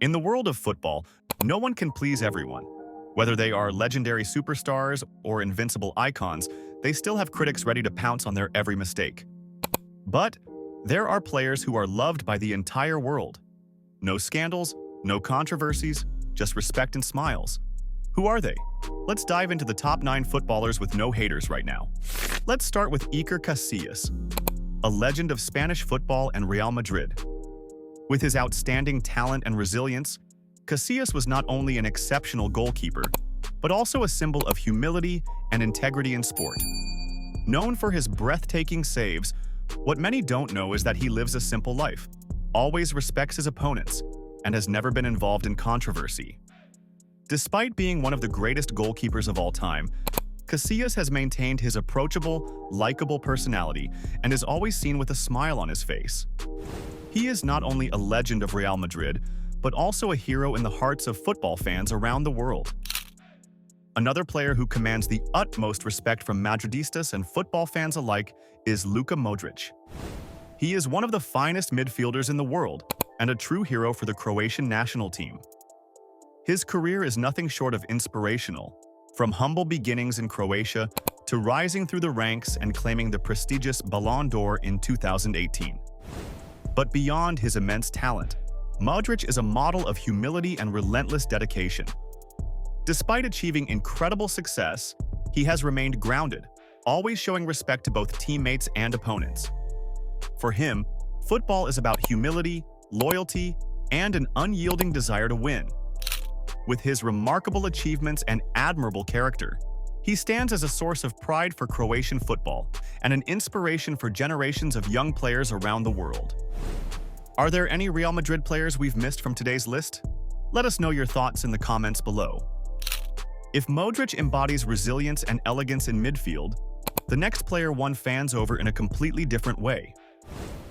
In the world of football, no one can please everyone. Whether they are legendary superstars or invincible icons, they still have critics ready to pounce on their every mistake. But there are players who are loved by the entire world. No scandals, no controversies, just respect and smiles. Who are they? Let's dive into the top 9 footballers with no haters right now. Let's start with Iker Casillas, a legend of Spanish football and Real Madrid. With his outstanding talent and resilience, Casillas was not only an exceptional goalkeeper, but also a symbol of humility and integrity in sport. Known for his breathtaking saves, what many don't know is that he lives a simple life, always respects his opponents, and has never been involved in controversy. Despite being one of the greatest goalkeepers of all time, Casillas has maintained his approachable, likable personality and is always seen with a smile on his face. He is not only a legend of Real Madrid, but also a hero in the hearts of football fans around the world. Another player who commands the utmost respect from Madridistas and football fans alike is Luka Modrić. He is one of the finest midfielders in the world and a true hero for the Croatian national team. His career is nothing short of inspirational, from humble beginnings in Croatia to rising through the ranks and claiming the prestigious Ballon d'Or in 2018. But beyond his immense talent, Modrić is a model of humility and relentless dedication. Despite achieving incredible success, he has remained grounded, always showing respect to both teammates and opponents. For him, football is about humility, loyalty, and an unyielding desire to win. With his remarkable achievements and admirable character, he stands as a source of pride for Croatian football and an inspiration for generations of young players around the world. Are there any Real Madrid players we've missed from today's list? Let us know your thoughts in the comments below. If Modrić embodies resilience and elegance in midfield, the next player won fans over in a completely different way.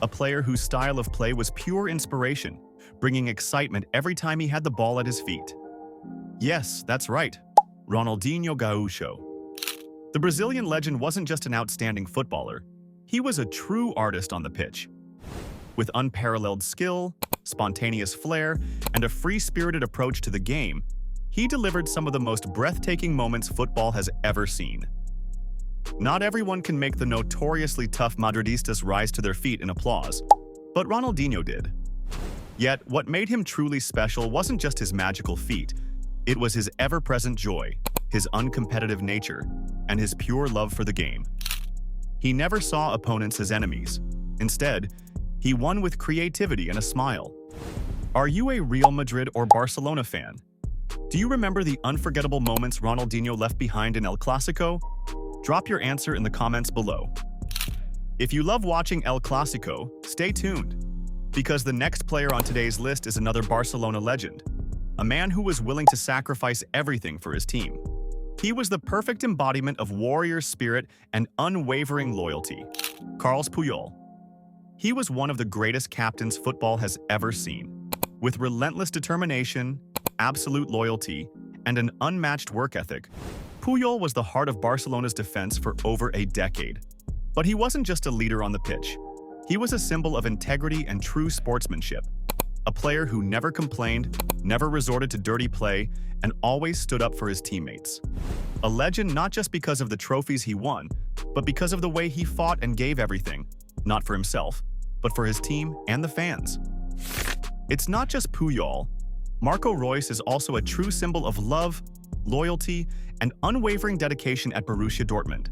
A player whose style of play was pure inspiration, bringing excitement every time he had the ball at his feet. Yes, that's right, Ronaldinho Gaúcho. The Brazilian legend wasn't just an outstanding footballer, he was a true artist on the pitch. With unparalleled skill, spontaneous flair, and a free-spirited approach to the game, he delivered some of the most breathtaking moments football has ever seen. Not everyone can make the notoriously tough Madridistas rise to their feet in applause, but Ronaldinho did. Yet, what made him truly special wasn't just his magical feat, it was his ever-present joy, his uncompetitive nature, and his pure love for the game. He never saw opponents as enemies. Instead, he won with creativity and a smile. Are you a Real Madrid or Barcelona fan? Do you remember the unforgettable moments Ronaldinho left behind in El Clasico? Drop your answer in the comments below. If you love watching El Clasico, stay tuned, because the next player on today's list is another Barcelona legend, a man who was willing to sacrifice everything for his team. He was the perfect embodiment of warrior spirit and unwavering loyalty. Carles Puyol. He was one of the greatest captains football has ever seen. With relentless determination, absolute loyalty, and an unmatched work ethic, Puyol was the heart of Barcelona's defense for over a decade. But he wasn't just a leader on the pitch. He was a symbol of integrity and true sportsmanship. A player who never complained, never resorted to dirty play, and always stood up for his teammates. A legend not just because of the trophies he won, but because of the way he fought and gave everything, not for himself, but for his team and the fans. It's not just Puyol. Marco Reus is also a true symbol of love, loyalty, and unwavering dedication at Borussia Dortmund.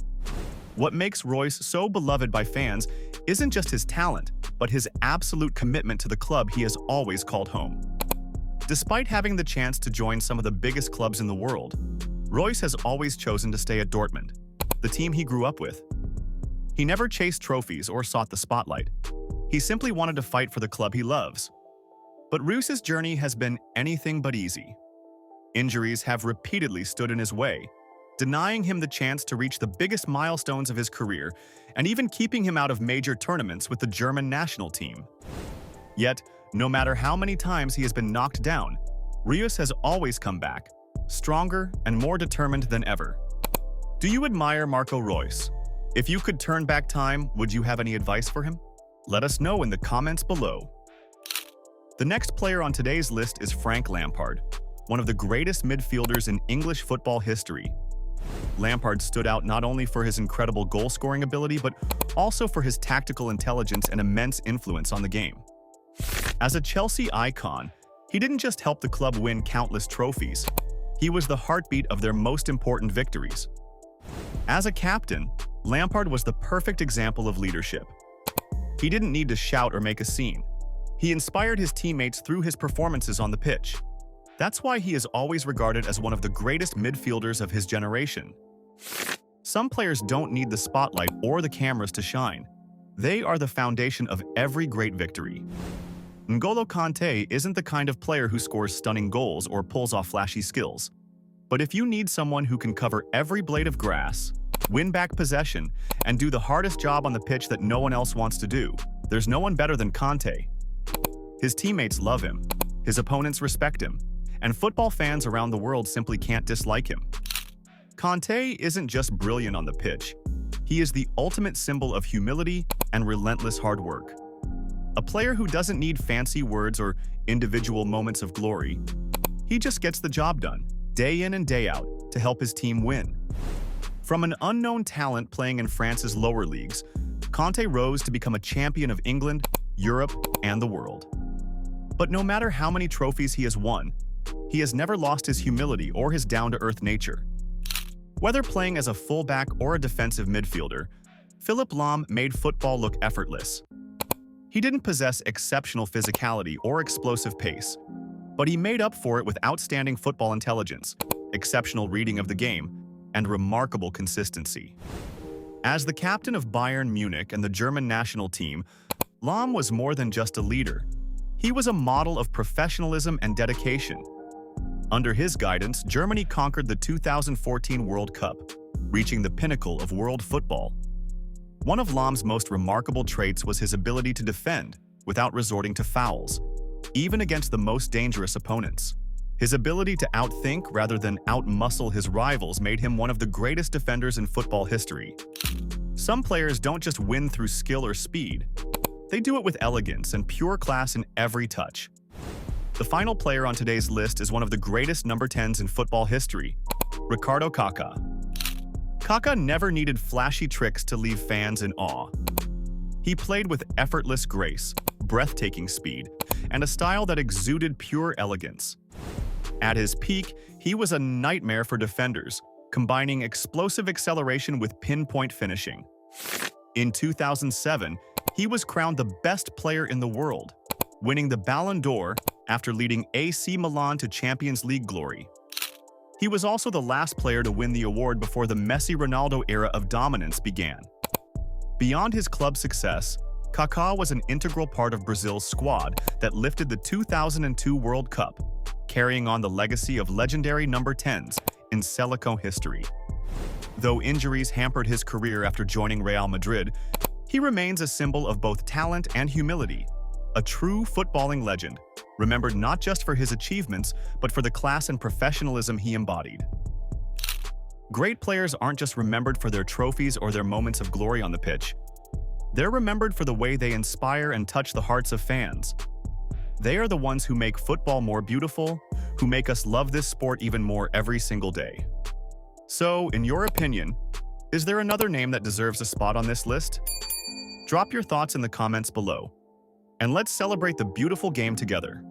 What makes Reus so beloved by fans isn't just his talent, but his absolute commitment to the club he has always called home. Despite having the chance to join some of the biggest clubs in the world, Reus has always chosen to stay at Dortmund, the team he grew up with. He never chased trophies or sought the spotlight. He simply wanted to fight for the club he loves. But Reus's journey has been anything but easy. Injuries have repeatedly stood in his way, denying him the chance to reach the biggest milestones of his career and even keeping him out of major tournaments with the German national team. Yet, no matter how many times he has been knocked down, Reus has always come back, stronger and more determined than ever. Do you admire Marco Reus? If you could turn back time, would you have any advice for him? Let us know in the comments below. The next player on today's list is Frank Lampard, one of the greatest midfielders in English football history. Lampard stood out not only for his incredible goal-scoring ability, but also for his tactical intelligence and immense influence on the game. As a Chelsea icon, he didn't just help the club win countless trophies, he was the heartbeat of their most important victories. As a captain, Lampard was the perfect example of leadership. He didn't need to shout or make a scene. He inspired his teammates through his performances on the pitch. That's why he is always regarded as one of the greatest midfielders of his generation. Some players don't need the spotlight or the cameras to shine. They are the foundation of every great victory. N'Golo Kanté isn't the kind of player who scores stunning goals or pulls off flashy skills. But if you need someone who can cover every blade of grass, win back possession, and do the hardest job on the pitch that no one else wants to do, there's no one better than Kanté. His teammates love him, his opponents respect him, and football fans around the world simply can't dislike him. Kanté isn't just brilliant on the pitch. He is the ultimate symbol of humility and relentless hard work. A player who doesn't need fancy words or individual moments of glory. He just gets the job done, day in and day out, to help his team win. From an unknown talent playing in France's lower leagues, Kanté rose to become a champion of England, Europe, and the world. But no matter how many trophies he has won, he has never lost his humility or his down-to-earth nature. Whether playing as a fullback or a defensive midfielder, Philipp Lahm made football look effortless. He didn't possess exceptional physicality or explosive pace, but he made up for it with outstanding football intelligence, exceptional reading of the game, and remarkable consistency. As the captain of Bayern Munich and the German national team, Lahm was more than just a leader. He was a model of professionalism and dedication. Under his guidance, Germany conquered the 2014 World Cup, reaching the pinnacle of world football. One of Lahm's most remarkable traits was his ability to defend without resorting to fouls, even against the most dangerous opponents. His ability to outthink rather than outmuscle his rivals made him one of the greatest defenders in football history. Some players don't just win through skill or speed. They do it with elegance and pure class in every touch. The final player on today's list is one of the greatest number 10s in football history, Ricardo Kaká. Kaká never needed flashy tricks to leave fans in awe. He played with effortless grace, breathtaking speed, and a style that exuded pure elegance. At his peak, he was a nightmare for defenders, combining explosive acceleration with pinpoint finishing. In 2007, he was crowned the best player in the world, winning the Ballon d'Or after leading AC Milan to Champions League glory. He was also the last player to win the award before the Messi-Ronaldo era of dominance began. Beyond his club success, Kaká was an integral part of Brazil's squad that lifted the 2002 World Cup, carrying on the legacy of legendary number 10s in Seleção history. Though injuries hampered his career after joining Real Madrid, he remains a symbol of both talent and humility, a true footballing legend, remembered not just for his achievements, but for the class and professionalism he embodied. Great players aren't just remembered for their trophies or their moments of glory on the pitch. They're remembered for the way they inspire and touch the hearts of fans. They are the ones who make football more beautiful, who make us love this sport even more every single day. So, in your opinion, is there another name that deserves a spot on this list? Drop your thoughts in the comments below, and let's celebrate the beautiful game together.